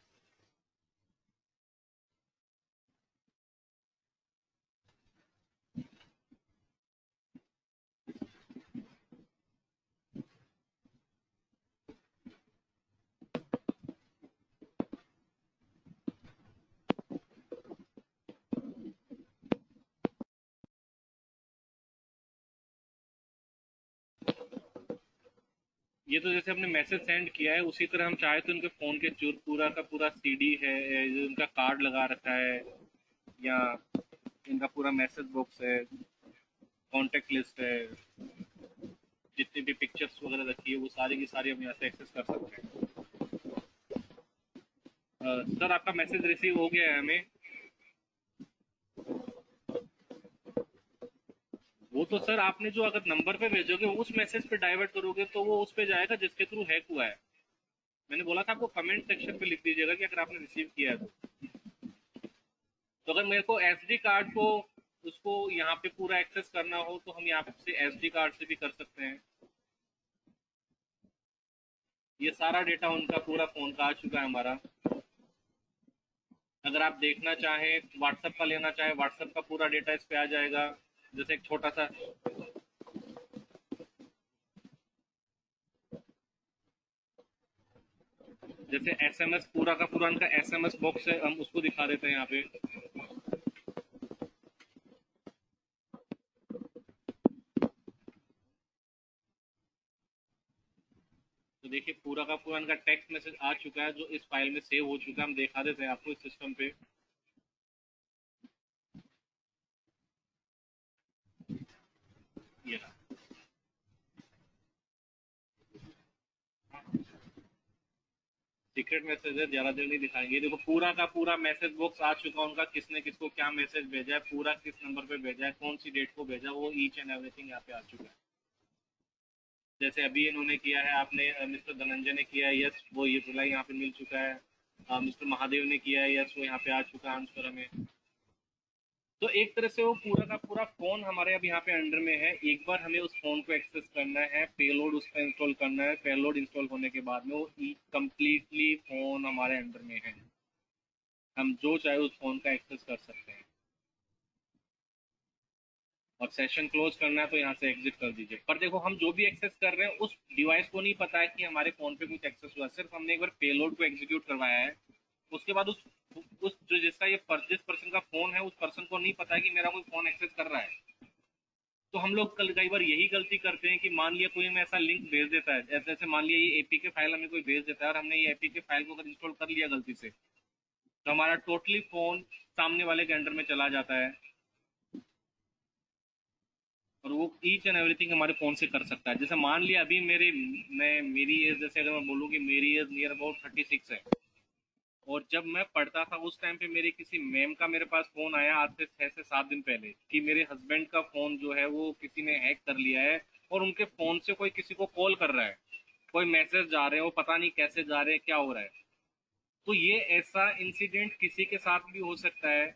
ये तो जैसे हमने मैसेज सेंड किया है उसी तरह हम चाहे तो इनके फोन के चूर पूरा का पूरा सीडी है, जो इनका कार्ड लगा रखा है, या इनका पूरा मैसेज बॉक्स है, कांटेक्ट लिस्ट है, जितनी भी पिक्चर्स वगैरह रखी है वो सारी की सारी हम यहाँ से एक्सेस कर सकते हैं। सर, आपका मैसेज रिसीव हो गया है हमें। वो तो सर आपने जो अगर नंबर पे भेजोगे उस मैसेज पे डाइवर्ट करोगे तो वो उस पे जाएगा जिसके थ्रू हैक हुआ है। मैंने बोला था आपको कमेंट सेक्शन पे लिख दीजिएगा कि अगर आपने रिसीव किया है तो अगर मेरे को एसडी कार्ड को उसको यहाँ पे पूरा एक्सेस करना हो तो हम यहाँ से एसडी कार्ड से भी कर सकते हैं। ये सारा डेटा उनका पूरा फोन का आ चुका है हमारा। अगर आप देखना चाहें, व्हाट्सएप का लेना चाहें, व्हाट्सएप का पूरा डेटा इस पे आ जाएगा। जैसे एक छोटा सा, जैसे एसएमएस, पूरा का पूरा उनका एसएमएस बॉक्स है, हम उसको दिखा देते हैं यहाँ पे। तो देखिए पूरा का पूरा इनका टेक्स्ट मैसेज आ चुका है जो इस फाइल में सेव हो चुका है। हम दिखा देते हैं आपको इस सिस्टम पे। ये सीक्रेट मैसेज है, ज्यादा देर नहीं दिखाएंगे। देखो पूरा का पूरा मैसेज बॉक्स आ चुका है उनका, किसने किसको क्या मैसेज भेजा है, पूरा किस नंबर पे भेजा है, कौन सी डेट को भेजा, वो ईच एंड एवरीथिंग यहाँ पे आ चुका है। जैसे अभी इन्होंने किया है, आपने मिस्टर धनंजय ने किया है यस, वो ये रिप्लाई यहाँ पे मिल चुका है। मिस्टर महादेव ने किया है यस, वो यहाँ पे आ चुका है आंसर हमें। तो एक तरह से वो पूरा का पूरा फोन हमारे अब यहाँ पे अंडर में है। एक बार हमें उस फोन को एक्सेस करना है, पेलोड उस पर इंस्टॉल करना है, पेलोड इंस्टॉल होने के बाद में वो कंप्लीटली फोन हमारे अंडर में है। हम जो चाहे उस फोन का एक्सेस कर सकते हैं। और सेशन क्लोज करना है तो यहाँ से एग्जिट कर दीजिए। पर देखो हम जो भी एक्सेस कर रहे हैं उस डिवाइस को नहीं पता है कि हमारे फोन पे कुछ एक्सेस हुआ। सिर्फ हमने एक बार पेलोड को एग्जीक्यूट करवाया है, उसके बाद उस जो जिसका ये जिस पर्सन का फोन है उस पर्सन को नहीं पता है कि मेरा कोई फोन एक्सेस कर रहा है। तो हम लोग कल कई बार यही गलती करते हैं कि मान लिया कोई हमें ऐसा लिंक भेज देता है, जैसे जैसे मान लिया ये एपीके फाइल हमें कोई भेज देता है और हमने ये एपीके फाइल को अगर इंस्टॉल कर लिया गलती से, तो हमारा टोटली फोन सामने वाले के अंडर में चला जाता है और वो ईच एंड एवरीथिंग हमारे फोन से कर सकता है। जैसे मान लिया अभी मेरी एज, जैसे अगर मैं बोलूँ कि मेरी एज नियर अबाउट 36 है और जब मैं पढ़ता था उस टाइम पे मेरे किसी मैम का मेरे पास फोन आया आज से 6 से 7 दिन पहले कि मेरे हस्बैंड का फोन जो है वो किसी ने हैक कर लिया है और उनके फोन से कोई किसी को कॉल कर रहा है, कोई मैसेज जा रहे हैं, वो पता नहीं कैसे जा रहे हैं, क्या हो रहा है। तो ये ऐसा इंसिडेंट किसी के साथ भी हो सकता है।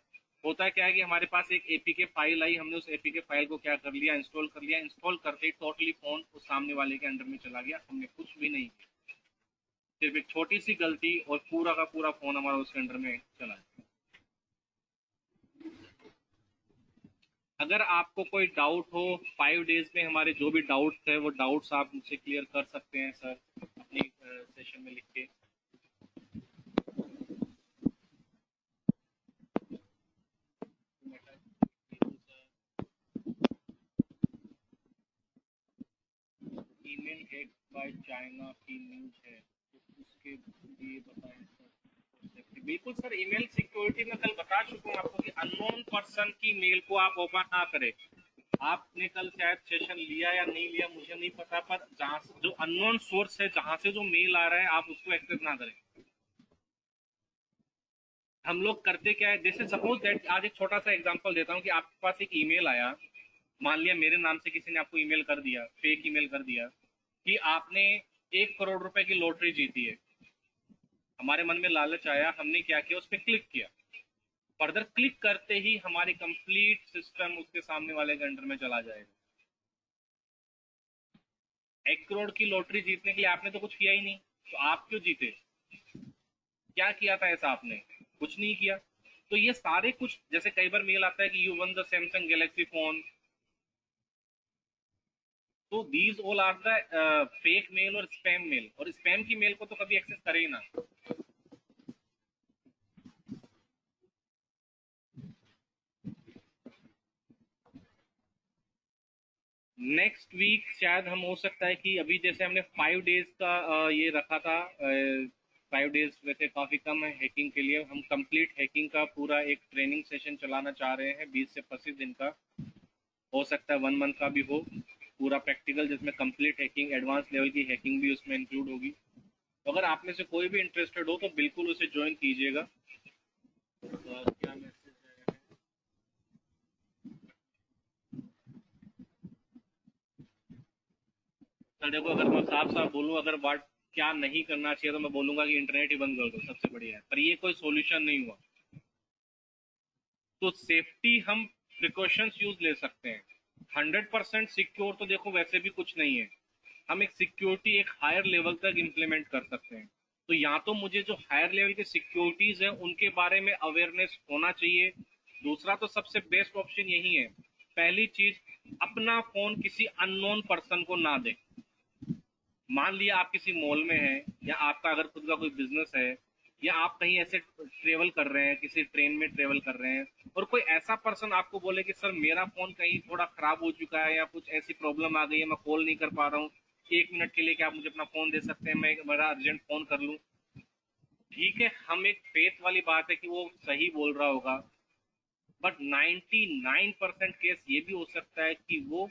होता क्या है कि हमारे पास एक एपीके फाइल आई, हमने उस एपीके फाइल को क्या कर लिया, इंस्टॉल कर लिया, इंस्टॉल करते ही टोटली फोन उस सामने वाले के अंडर में चला गया, हमने कुछ भी नहीं किया, सिर्फ एक छोटी सी गलती और पूरा का पूरा फोन हमारा उसके अंडर में चला गया। अगर आपको कोई डाउट हो 5 डेज में हमारे जो भी डाउट्स है वो डाउट्स आप मुझसे क्लियर कर सकते हैं सर, अपनी सेशन में लिख के। ईमेल हैक बाय चाइना की न्यूज है तो उसके लिए बताएं सर। बिल्कुल सर, ईमेल सिक्योरिटी में कल बता चुका हूँ आपको कि अननोन पर्सन की मेल को आप ओपन ना करें। आपने कल शायद सेशन लिया या नहीं लिया मुझे नहीं पता, पर जहाँ जो अननोन सोर्स है, जहां से जो मेल आ रहा है, आप उसको एक्सेस ना करें। हम लोग करते क्या है, जैसे सपोज दैट आज एक छोटा सा एग्जांपल देता हूँ कि आपके पास एक ईमेल आया, मान लिया मेरे नाम से किसी ने आपको ईमेल कर दिया, फेक ईमेल कर दिया कि आपने 1 करोड़ रुपए की लॉटरी जीती है। हमारे मन में लालच आया, हमने क्या किया, उस पर क्लिक किया। फर्दर क्लिक करते ही हमारी कंप्लीट सिस्टम उसके सामने वाले के अंडर में चला जाएगा। 1 करोड़ की लॉटरी जीतने के लिए आपने तो कुछ किया ही नहीं, तो आप क्यों जीते? क्या किया था ऐसा आपने? कुछ नहीं किया। तो ये सारे कुछ, जैसे कई बार मेल आता है कि you one the Samsung Galaxy phone, तो these all are the fake mail और स्पैम मेल, और स्पैम की मेल को तो कभी एक्सेस करे ही ना। नेक्स्ट वीक शायद हम, हो सकता है कि अभी जैसे हमने 5 डेज का ये रखा था, 5 डेज वैसे काफी कम है हैकिंग के लिए, हम कंप्लीट हैकिंग का पूरा एक ट्रेनिंग सेशन चलाना चाह रहे हैं 20 से 25 दिन का। हो सकता है 1 मंथ का भी हो, पूरा प्रैक्टिकल, जिसमें कंप्लीट हैकिंग, एडवांस लेवल की हैकिंग भी उसमें इंक्लूड होगी। तो अगर आप में से कोई भी इंटरेस्टेड हो तो बिल्कुल उसे ज्वाइन कीजिएगा। तो क्या मैसेज है सर? देखो, अगर मैं साफ साफ बोलूँ, अगर वाट क्या नहीं करना चाहिए तो मैं बोलूंगा कि इंटरनेट ही बंद कर दो, सबसे बढ़िया है, पर ये कोई सॉल्यूशन नहीं हुआ। तो सेफ्टी हम प्रिकॉशंस यूज ले सकते हैं। 100% सिक्योर तो देखो वैसे भी कुछ नहीं है, हम एक सिक्योरिटी एक हायर लेवल तक इम्प्लीमेंट कर सकते हैं। तो या तो मुझे जो हायर लेवल के सिक्योरिटीज है उनके बारे में अवेयरनेस होना चाहिए, दूसरा तो सबसे बेस्ट ऑप्शन यही है, पहली चीज, अपना फोन किसी अननोन पर्सन को ना दे। मान लिया आप किसी मॉल में हैं, या आपका अगर खुद का कोई बिजनेस है, या आप कहीं ऐसे ट्रेवल कर रहे हैं, किसी ट्रेन में ट्रेवल कर रहे हैं, और कोई ऐसा पर्सन आपको बोले कि सर मेरा फोन कहीं थोड़ा खराब हो चुका है या कुछ ऐसी प्रॉब्लम आ गई है, मैं कॉल नहीं कर पा रहा हूँ, 1 मिनट के लिए क्या आप मुझे अपना फोन दे सकते हैं, मैं बड़ा अर्जेंट फोन कर लूँ। ठीक है, हम एक फेथ वाली बात है कि वो सही बोल रहा होगा, बट 99% केस ये भी हो सकता है कि वो,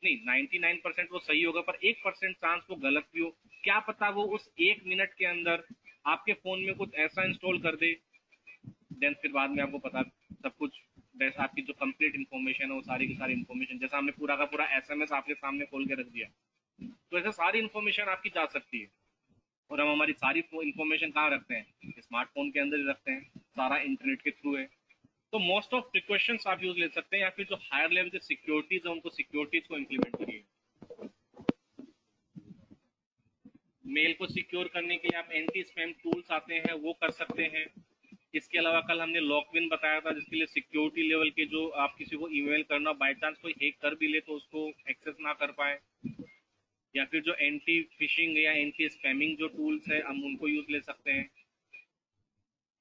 नहीं, 99% वो सही होगा पर 1% चांस वो गलत भी हो। क्या पता वो उस 1 मिनट के अंदर आपके फोन में कुछ ऐसा इंस्टॉल कर दे, देन फिर बाद में आपको पता सब कुछ, बस आपकी जो कंप्लीट इन्फॉर्मेशन है वो सारी की सारी इन्फॉर्मेशन, जैसा हमने पूरा का पूरा एसएमएस आपके सामने खोल के रख दिया, तो ऐसे सारी इन्फॉर्मेशन आपकी जा सकती है। और हम हमारी सारी इन्फॉर्मेशन कहाँ रखते हैं? स्मार्टफोन के अंदर ही रखते हैं, सारा इंटरनेट के थ्रू है। तो मोस्ट ऑफ प्रिकॉशंस आप यूज ले सकते हैं, या फिर जो हायर लेवल की सिक्योरिटीज है उनको सिक्योरिटीज को इम्प्लीमेंट करिए। मेल को सिक्योर करने के लिए आप एंटी स्पैम टूल्स आते हैं वो कर सकते हैं। इसके अलावा कल हमने लॉकविन बताया था, जिसके लिए सिक्योरिटी लेवल के, जो आप किसी को ईमेल करना बाय चांस कोई हैक कर भी ले तो उसको एक्सेस ना कर पाए। या फिर जो एंटी फिशिंग या एंटी स्पैमिंग जो टूल्स है हम उनको यूज ले सकते हैं।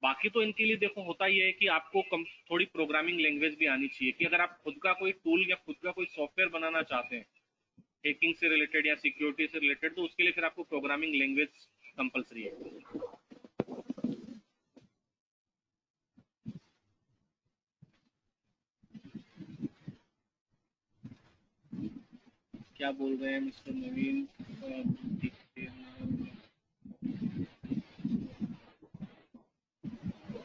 बाकी तो इनके लिए देखो होता ही है कि आपको थोड़ी प्रोग्रामिंग लैंग्वेज भी आनी चाहिए, कि अगर आप खुद का कोई टूल या खुद का कोई सॉफ्टवेयर बनाना चाहते हैं हैकिंग से रिलेटेड या सिक्योरिटी से रिलेटेड, तो उसके लिए फिर आपको प्रोग्रामिंग लैंग्वेज कंपलसरी है। क्या बोल रहे हैं मिस्टर नवीन?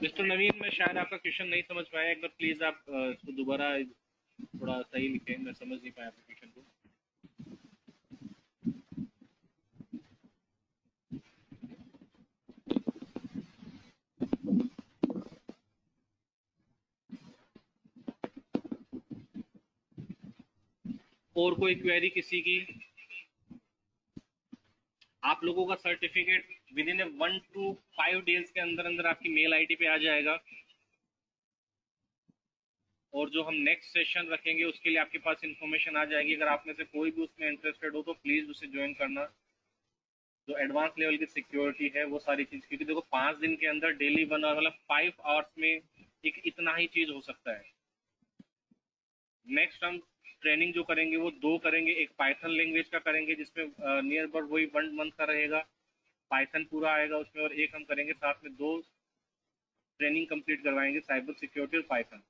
मिस्टर नवीन, मैं शायद आपका क्वेश्चन नहीं समझ पाया, एक बार प्लीज आप इसको दोबारा थोड़ा सही लिखें, मैं समझ नहीं पाया आपके क्वेश्चन को। और कोई क्वेरी किसी की? आप लोगों का certificate with in 1 to 5 days के अंदर अंदर आपकी मेल आईडी पे आ जाएगा, और जो हम नेक्स्ट सेशन रखेंगे उसके लिए आपके पास इंफॉर्मेशन आ जाएगी। अगर आप में से कोई भी उसमें इंटरेस्टेड हो तो प्लीज उसे ज्वाइन करना। जो एडवांस लेवल की सिक्योरिटी है वो सारी चीज, क्योंकि देखो 5 दिन के अंदर डेली 1 आवर मतलब 5 आवर्स में एक इतना ही चीज हो सकता है। नेक्स्ट हम ट्रेनिंग जो करेंगे वो 2 करेंगे, एक पाइथन लैंग्वेज का करेंगे जिसमें नियर अबाउट वही 1 मंथ का रहेगा, पाइथन पूरा आएगा उसमें, और एक हम करेंगे साथ में 2 ट्रेनिंग कंप्लीट करवाएंगे साइबर सिक्योरिटी और पाइथन।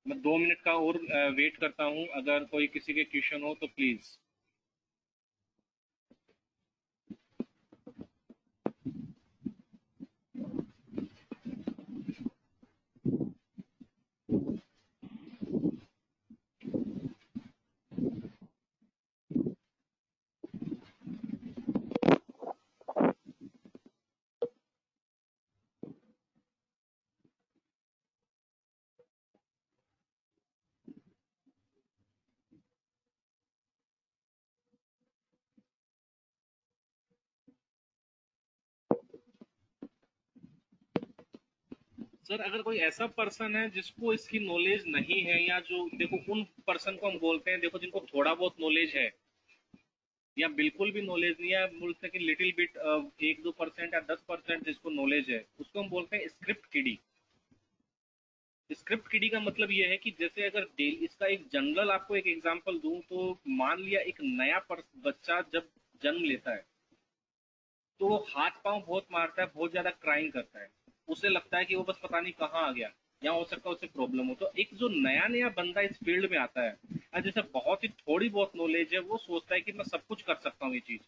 मैं 2 मिनट का और वेट करता हूँ, अगर कोई किसी के क्वेश्चन हो तो प्लीज। सर अगर कोई ऐसा पर्सन है जिसको इसकी नॉलेज नहीं है, या जो देखो उन पर्सन को हम बोलते हैं, देखो जिनको थोड़ा बहुत नॉलेज है या बिल्कुल भी नॉलेज नहीं है, बोलते हैं कि लिटिल बिट 1-2% या 10% जिसको नॉलेज है, उसको हम बोलते हैं स्क्रिप्ट किडी। स्क्रिप्ट किडी का मतलब ये है कि जैसे अगर इसका एक जनरल आपको एक एग्जांपल दूं तो मान लिया एक नया बच्चा जब जन्म लेता है तो वो हाथ पांव बहुत मारता है, बहुत ज्यादा क्राइम करता है, उसे लगता है कि वो बस पता नहीं कहाँ आ गया, या हो सकता है उसे प्रॉब्लम हो। तो एक जो नया नया बंदा इस फील्ड में आता है और जैसे बहुत ही थोड़ी बहुत नॉलेज है, वो सोचता है कि मैं सब कुछ कर सकता हूँ ये चीज,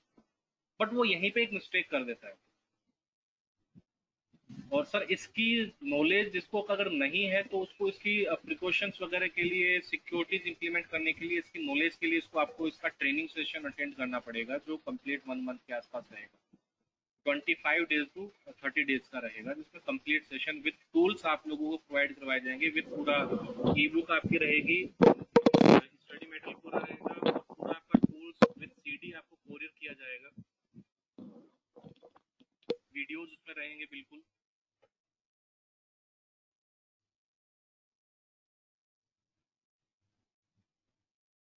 बट वो यहीं पे एक मिस्टेक कर देता है। और सर इसकी नॉलेज जिसको अगर नहीं है तो उसको इसकी प्रिकॉशंस वगैरह के लिए, सिक्योरिटीज इंप्लीमेंट करने के लिए, इसकी नॉलेज के लिए इसको आपको इसका ट्रेनिंग सेशन अटेंड करना पड़ेगा, जो कंप्लीट 1 मंथ के आसपास रहेगा। 25 days to 30 days का रहेगा, जिसमें कंप्लीट सेशन विद टूल्स आप लोगों को प्रोवाइड करवाए जाएंगे, विद पूरा ई बुक आपकी रहेगी, स्टडी मटेरियल पूरा रहेगा, और पूरा आपका टूल्स विद सीडी आपको कोरियर किया जाएगा, वीडियोज उसमें रहेंगे बिल्कुल।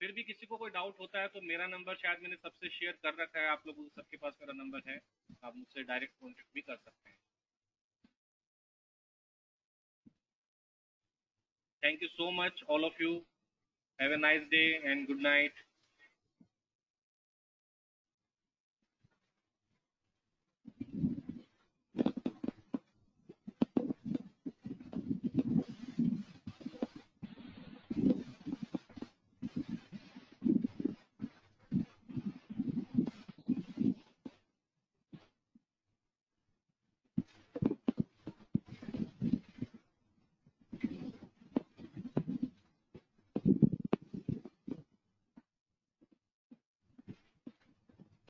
फिर भी किसी को कोई डाउट होता है तो मेरा नंबर शायद मैंने सबसे शेयर कर रखा है, आप लोगों को सबके पास मेरा नंबर है, आप मुझसे डायरेक्ट कॉन्टेक्ट भी कर सकते हैं। Thank you so much all of you, have a nice day and good night.